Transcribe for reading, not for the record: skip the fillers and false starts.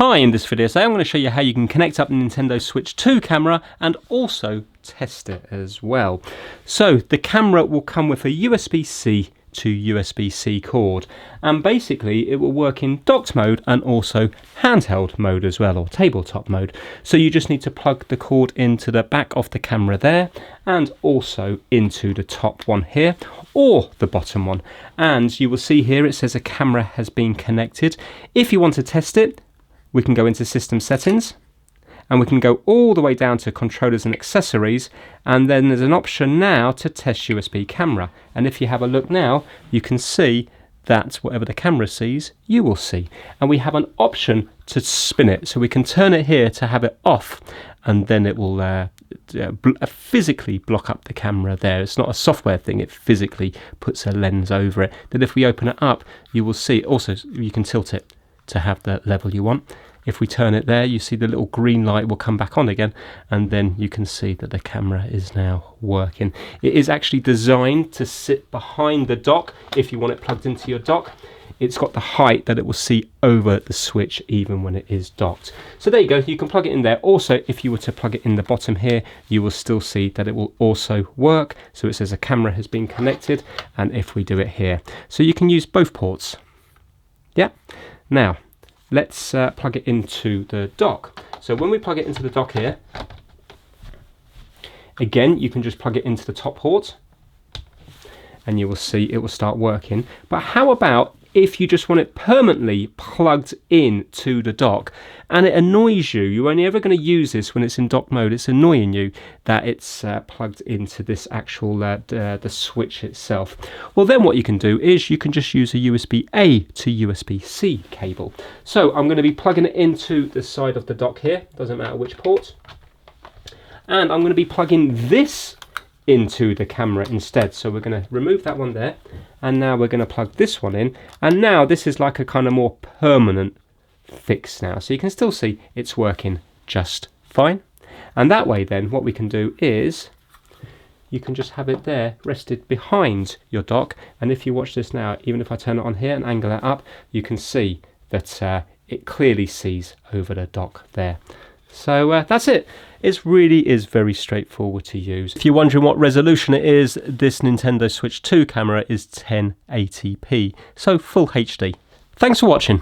Hi, in this video today I'm going to show you how you can connect up the Nintendo Switch 2 camera and also test it as well. So the camera will come with a USB-C to USB-C cord, and basically it will work in docked mode and also handheld mode as well, or tabletop mode. So you just need to plug the cord into the back of the camera there and also into the top one here or the bottom one, and you will see here it says a camera has been connected. If you want to test it, we can go into system settings and we can go all the way down to controllers and accessories, and then there's an option now to test USB camera. And if you have a look now, you can see that whatever the camera sees, you will see. And we have an option to spin it, so we can turn it here to have it off, and then it will physically block up the camera there. It's not a software thing, it physically puts a lens over it. Then if we open it up, you will see also you can tilt it to have the level you want. If we turn it there, you see the little green light will come back on again, and then you can see that the camera is now working. It is actually designed to sit behind the dock if you want it plugged into your dock. It's got the height that it will see over the Switch even when it is docked. So there you go, you can plug it in there. Also, if you were to plug it in the bottom here, you will still see that it will also work. So it says a camera has been connected, and if we do it here, so you can use both ports. Yeah. Now, let's plug it into the dock. So when we plug it into the dock here, again, you can just plug it into the top port and you will see it will start working. But how about if you just want it permanently plugged in to the dock and it annoys you, you're only ever going to use this when it's in dock mode, it's annoying you that it's plugged into this actual the Switch itself. Well, then what you can do is you can just use a USB-A to USB-C cable. So I'm going to be plugging it into the side of the dock here, doesn't matter which port, and I'm going to be plugging this into the camera instead. So we're going to remove that one there, and now we're going to plug this one in, and now this is like a kind of more permanent fix now, so you can still see it's working just fine. And that way then what we can do is you can just have it there rested behind your dock, and if you watch this now, even if I turn it on here and angle it up, you can see that it clearly sees over the dock there. So that's it. It really is very straightforward to use. If you're wondering what resolution it is, this Nintendo Switch 2 camera is 1080p, so full HD. Thanks for watching.